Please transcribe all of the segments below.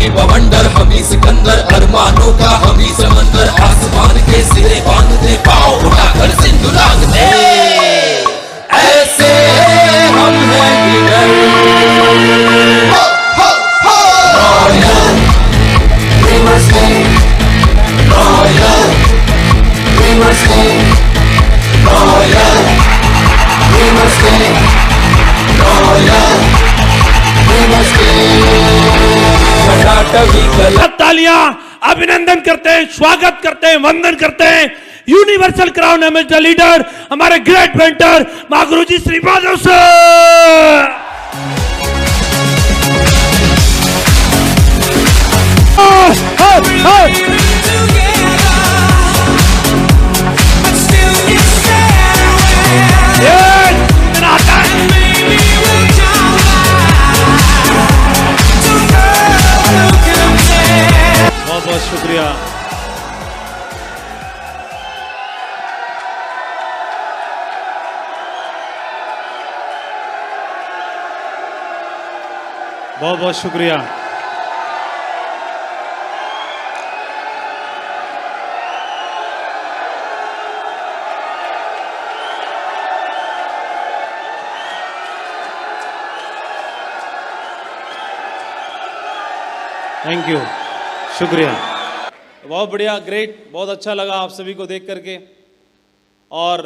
ही बवंडर, हम ही सिकंदर, अरमानों का हम ही समंदर, आसमान के सिरे बांधते, पाँव उठाकर सिंधु लांघते, ऐसे हम हैं leader. Royal we must stay, royal we must stay, royal we must stay, royal we must stay। तालियां अभिनंदन करते हैं, स्वागत करते हैं, वंदन करते हैं यूनिवर्सल क्राउन एम्बेसडर लीडर हमारे ग्रेट पेंटर मां गुरुजी श्री माधव सर। बहुत बहुत शुक्रिया। बहुत बहुत शुक्रिया। थैंक यू, शुक्रिया। बहुत बढ़िया, ग्रेट, बहुत अच्छा लगा आप सभी को देख करके। और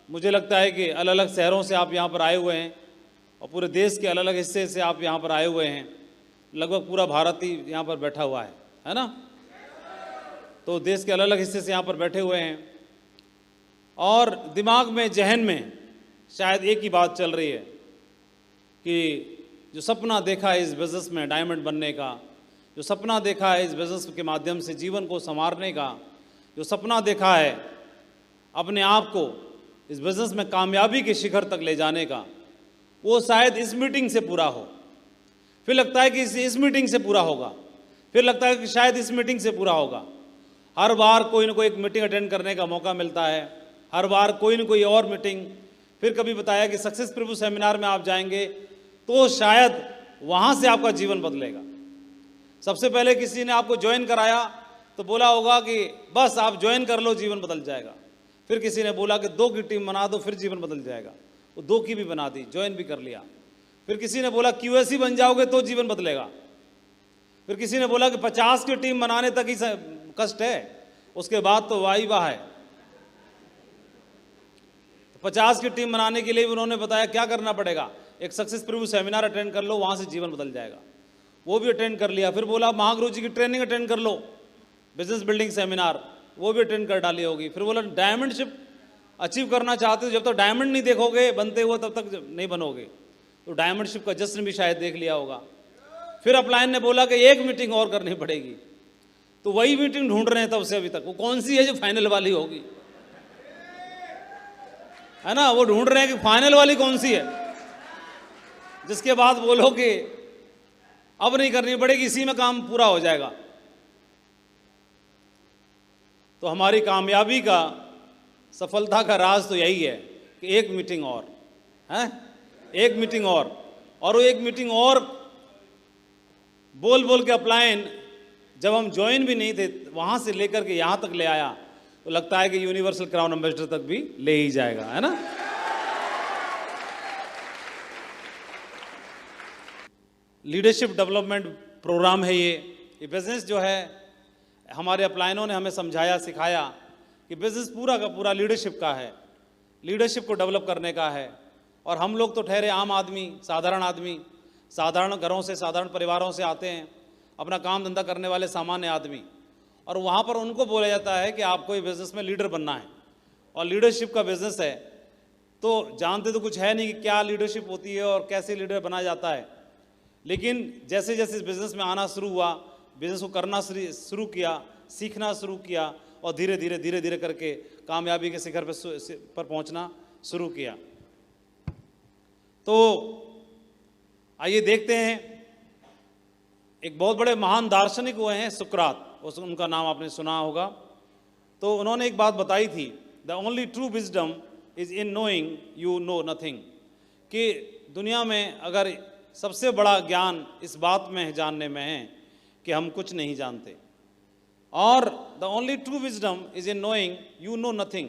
मुझे लगता है कि अलग अलग शहरों से आप यहाँ पर आए हुए हैं और पूरे देश के अलग अलग हिस्से से आप यहाँ पर आए हुए हैं। लगभग पूरा भारत ही यहाँ पर बैठा हुआ है ना? तो देश के अलग अलग हिस्से से यहाँ पर बैठे हुए हैं और दिमाग में, जहन में शायद एक ही बात चल रही है कि जो सपना देखा है इस बिज़नेस में डायमंड बनने का, जो सपना देखा है इस बिज़नेस के माध्यम से जीवन को संवारने का, जो सपना देखा है अपने आप को इस बिज़नेस में कामयाबी के शिखर तक ले जाने का, वो शायद इस मीटिंग से पूरा हो। फिर लगता है कि इस मीटिंग से पूरा होगा, फिर लगता है कि शायद इस मीटिंग से पूरा होगा। हर बार कोई ना कोई एक मीटिंग अटेंड करने का मौका मिलता है, हर बार कोई ना कोई और मीटिंग। फिर कभी बताया कि सक्सेस प्रभु सेमिनार में आप जाएंगे तो शायद वहाँ से आपका जीवन बदलेगा। सबसे पहले किसी ने आपको ज्वाइन कराया तो बोला होगा कि बस आप ज्वाइन कर लो, जीवन बदल जाएगा। फिर किसी ने बोला कि 2 की टीम बना दो, फिर जीवन बदल जाएगा। वो 2 की भी बना दी, ज्वाइन भी कर लिया। फिर किसी ने बोला QSC बन जाओगे तो जीवन बदलेगा। फिर किसी ने बोला कि 50 की टीम बनाने तक ही कष्ट है, उसके बाद तो वाही वाह है। 50 की टीम बनाने के लिए उन्होंने बताया क्या करना पड़ेगा, एक सक्सेस प्रीव्यू सेमिनार अटेंड कर लो, वहाँ से जीवन बदल जाएगा। वो भी अटेंड कर लिया। फिर बोला महागुरु जी की ट्रेनिंग अटेंड कर लो, बिजनेस बिल्डिंग सेमिनार, वो भी अटेंड कर डाली होगी। फिर बोला डायमंडशिप अचीव करना चाहते हो, जब तक डायमंड नहीं देखोगे बनते हुए तब तक नहीं बनोगे, तो डायमंडशिप का जश्न भी शायद देख लिया होगा। फिर अपलाइन ने बोला कि एक मीटिंग और करनी पड़ेगी, तो वही मीटिंग ढूंढ रहे हैं तब से अभी तक, वो कौन सी है जो फाइनल वाली होगी, है ना? वो ढूंढ रहे हैं कि फाइनल वाली कौन सी है, जिसके बाद बोलो कि अब नहीं करनी पड़ेगी, इसी में काम पूरा हो जाएगा। तो हमारी कामयाबी का, सफलता का राज तो यही है कि एक मीटिंग और है, एक मीटिंग और वो एक मीटिंग और बोल बोल के अपलाइन जब हम ज्वाइन भी नहीं थे वहां से लेकर के यहां तक ले आया, तो लगता है कि यूनिवर्सल क्राउन एम्बेसडर तक भी ले ही जाएगा, है ना? लीडरशिप डेवलपमेंट प्रोग्राम है ये बिज़नेस जो है, हमारे अपलाइनों ने हमें समझाया, सिखाया कि बिज़नेस पूरा का पूरा लीडरशिप का है, लीडरशिप को डेवलप करने का है। और हम लोग तो ठहरे आम आदमी, साधारण घरों से, साधारण परिवारों से आते हैं, अपना काम धंधा करने वाले सामान्य आदमी, और वहाँ पर उनको बोला जाता है कि आपको ये बिज़नेस में लीडर बनना है और लीडरशिप का बिज़नेस है। तो जानते तो कुछ है नहीं कि क्या लीडरशिप होती है और कैसे लीडर बना जाता है, लेकिन जैसे जैसे इस बिज़नेस में आना शुरू हुआ, बिज़नेस को करना शुरू किया, सीखना शुरू किया और धीरे धीरे करके कामयाबी के शिखर पर पहुंचना शुरू किया। तो आइए देखते हैं, एक बहुत बड़े महान दार्शनिक हुए हैं सुकरात, उनका नाम आपने सुना होगा। तो उन्होंने एक बात बताई थी, the only true wisdom is in knowing you know nothing, कि दुनिया में अगर सबसे बड़ा ज्ञान इस बात में है, जानने में है कि हम कुछ नहीं जानते, और the only true wisdom is in knowing you know nothing,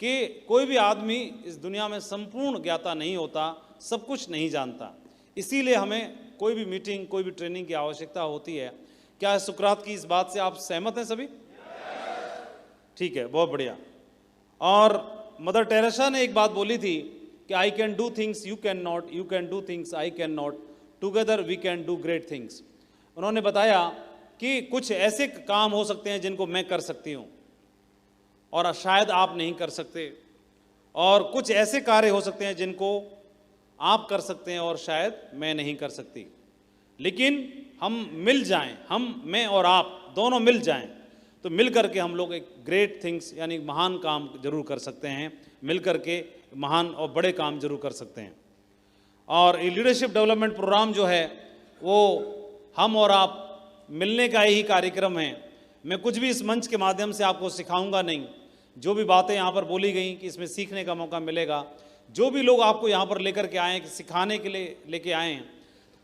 कि कोई भी आदमी इस दुनिया में संपूर्ण ज्ञाता नहीं होता, सब कुछ नहीं जानता। इसीलिए हमें कोई भी मीटिंग, कोई भी ट्रेनिंग की आवश्यकता होती है। क्या सुकरात की इस बात से आप सहमत हैं सभी? ठीक है, बहुत बढ़िया। और मदर टेरेसा ने एक बात बोली थी कि I can do things you can not, you can do things I can not, together we can do great things. उन्होंने बताया कि कुछ ऐसे काम हो सकते हैं जिनको मैं कर सकती हूँ और शायद आप नहीं कर सकते, और कुछ ऐसे कार्य हो सकते हैं जिनको आप कर सकते हैं और शायद मैं नहीं कर सकती। लेकिन हम मिल जाएं, मैं और आप दोनों मिल जाएं, तो मिल करके हम लोग एक ग्रेट थिंग्स यानी महान काम जरूर कर सकते हैं, मिल करके महान और बड़े काम जरूर कर सकते हैं। और ये लीडरशिप डेवलपमेंट प्रोग्राम जो है वो हम और आप मिलने का ही कार्यक्रम है। मैं कुछ भी इस मंच के माध्यम से आपको सिखाऊंगा नहीं, जो भी बातें यहाँ पर बोली गई कि इसमें सीखने का मौका मिलेगा। जो भी लोग आपको यहाँ पर लेकर के आए, सिखाने के लिए लेके आए हैं,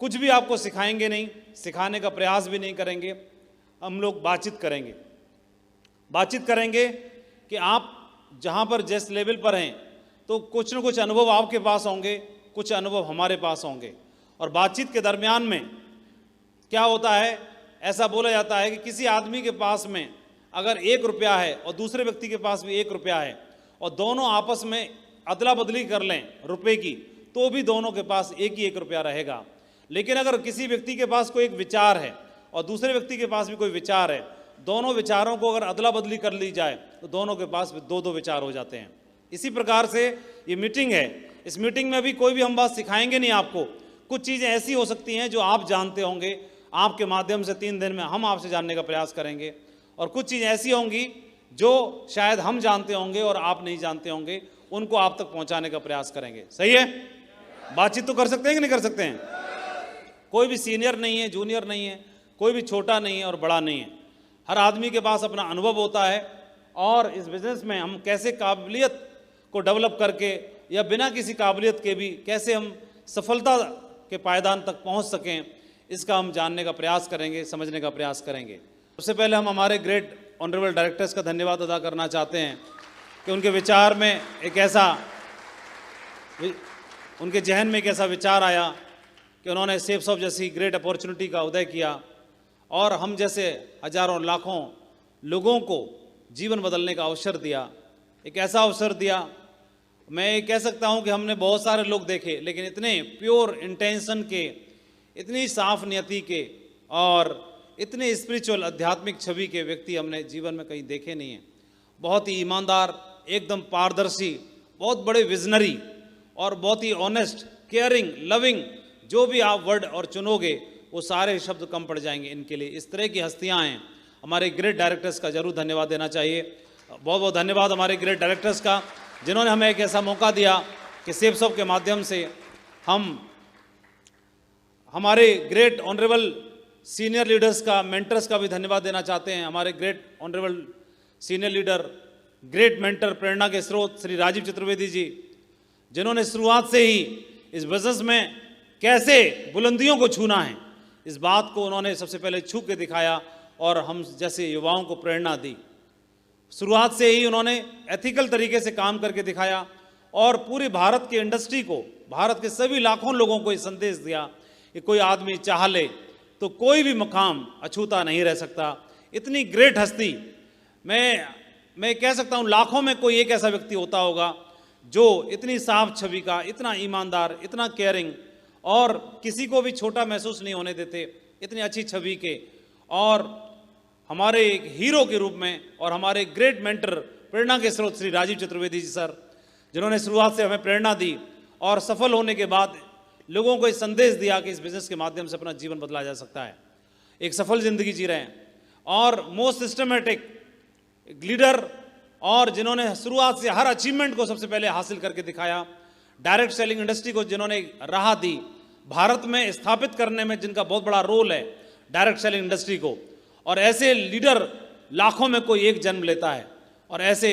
कुछ भी आपको सिखाएंगे नहीं, सिखाने का प्रयास भी नहीं करेंगे। हम लोग बातचीत करेंगे कि आप जहाँ पर जिस लेवल पर हैं तो कुछ न कुछ अनुभव आपके पास होंगे, कुछ अनुभव हमारे पास होंगे। और बातचीत के दरमियान में क्या होता है, ऐसा बोला जाता है कि किसी आदमी के पास में अगर 1 रुपया है और दूसरे व्यक्ति के पास भी 1 रुपया है और दोनों आपस में अदला बदली कर लें रुपए की, तो भी दोनों के पास एक ही 1 रुपया रहेगा। लेकिन अगर किसी व्यक्ति के पास कोई एक विचार है और दूसरे व्यक्ति के पास भी कोई विचार है, दोनों विचारों को अगर अदला बदली कर ली जाए तो दोनों के पास भी 2-2 विचार हो जाते हैं। इसी प्रकार से ये मीटिंग है, इस मीटिंग में भी कोई भी हम बात सिखाएंगे नहीं आपको। कुछ चीज़ें ऐसी हो सकती हैं जो आप जानते होंगे, आपके माध्यम से 3 दिन में हम आपसे जानने का प्रयास करेंगे, और कुछ चीज़ें ऐसी होंगी जो शायद हम जानते होंगे और आप नहीं जानते होंगे, उनको आप तक पहुंचाने का प्रयास करेंगे। सही है? बातचीत तो कर सकते हैं कि नहीं कर सकते हैं? कोई भी सीनियर नहीं है, जूनियर नहीं है, कोई भी छोटा नहीं है और बड़ा नहीं है। हर आदमी के पास अपना अनुभव होता है, और इस बिजनेस में हम कैसे काबिलियत को डेवलप करके या बिना किसी काबिलियत के भी कैसे हम सफलता के पायदान तक पहुंच सकें, इसका हम जानने का प्रयास करेंगे, समझने का प्रयास करेंगे। सबसे पहले हम हमारे ग्रेट ऑनरेबल डायरेक्टर्स का धन्यवाद अदा करना चाहते हैं कि उनके विचार में उनके जहन में एक ऐसा विचार आया कि उन्होंने सेफ सॉफ्ट जैसी ग्रेट अपॉर्चुनिटी का उदय किया और हम जैसे हजारों लाखों लोगों को जीवन बदलने का अवसर दिया। एक ऐसा अवसर दिया, मैं ये कह सकता हूँ कि हमने बहुत सारे लोग देखे, लेकिन इतने प्योर इंटेंशन के, इतनी साफ नियति के और इतने स्पिरिचुअल आध्यात्मिक छवि के व्यक्ति हमने जीवन में कहीं देखे नहीं हैं। बहुत ही ईमानदार, एकदम पारदर्शी, बहुत बड़े विजनरी और बहुत ही ऑनेस्ट, केयरिंग, लविंग, जो भी आप वर्ड और चुनोगे वो सारे शब्द कम पड़ जाएंगे इनके लिए। इस तरह की हस्तियां हैं। हमारे ग्रेट डायरेक्टर्स का जरूर धन्यवाद देना चाहिए। बहुत बहुत धन्यवाद हमारे ग्रेट डायरेक्टर्स का, जिन्होंने हमें एक ऐसा मौका दिया कि सेफ सॉफ्ट के माध्यम से हम हमारे ग्रेट ऑनरेबल सीनियर लीडर्स का, मेंटर्स का भी धन्यवाद देना चाहते हैं। हमारे great honourable senior leader, great mentor, प्रेरणा के स्रोत श्री राजीव चतुर्वेदी जी, जिन्होंने शुरुआत से ही इस बिजनेस में कैसे बुलंदियों को छूना है, इस बात को उन्होंने सबसे पहले छू के दिखाया और हम जैसे युवाओं को प्रेरणा दी। शुरुआत से ही उन्होंने एथिकल तरीके से काम करके दिखाया और पूरे भारत की इंडस्ट्री को, भारत के सभी लाखों लोगों को ये संदेश दिया कि कोई आदमी चाह ले तो कोई भी मकाम अछूता नहीं रह सकता। इतनी ग्रेट हस्ती, मैं कह सकता हूँ लाखों में कोई एक ऐसा व्यक्ति होता होगा जो इतनी साफ छवि का, इतना ईमानदार, इतना केयरिंग और किसी को भी छोटा महसूस नहीं होने देते, इतनी अच्छी छवि के, और हमारे एक हीरो के रूप में, और हमारे ग्रेट मेंटर, प्रेरणा के स्रोत श्री राजीव चतुर्वेदी जी सर, जिन्होंने शुरुआत से हमें प्रेरणा दी और सफल होने के बाद लोगों को एक संदेश दिया कि इस बिजनेस के माध्यम से अपना जीवन बदला जा सकता है, एक सफल जिंदगी जी रहे हैं। और मोस्ट सिस्टमेटिक लीडर, और जिन्होंने शुरुआत से हर अचीवमेंट को सबसे पहले हासिल करके दिखाया, डायरेक्ट सेलिंग इंडस्ट्री को जिन्होंने राह दी, भारत में स्थापित करने में जिनका बहुत बड़ा रोल है डायरेक्ट सेलिंग इंडस्ट्री को, और ऐसे लीडर लाखों में कोई एक जन्म लेता है, और ऐसे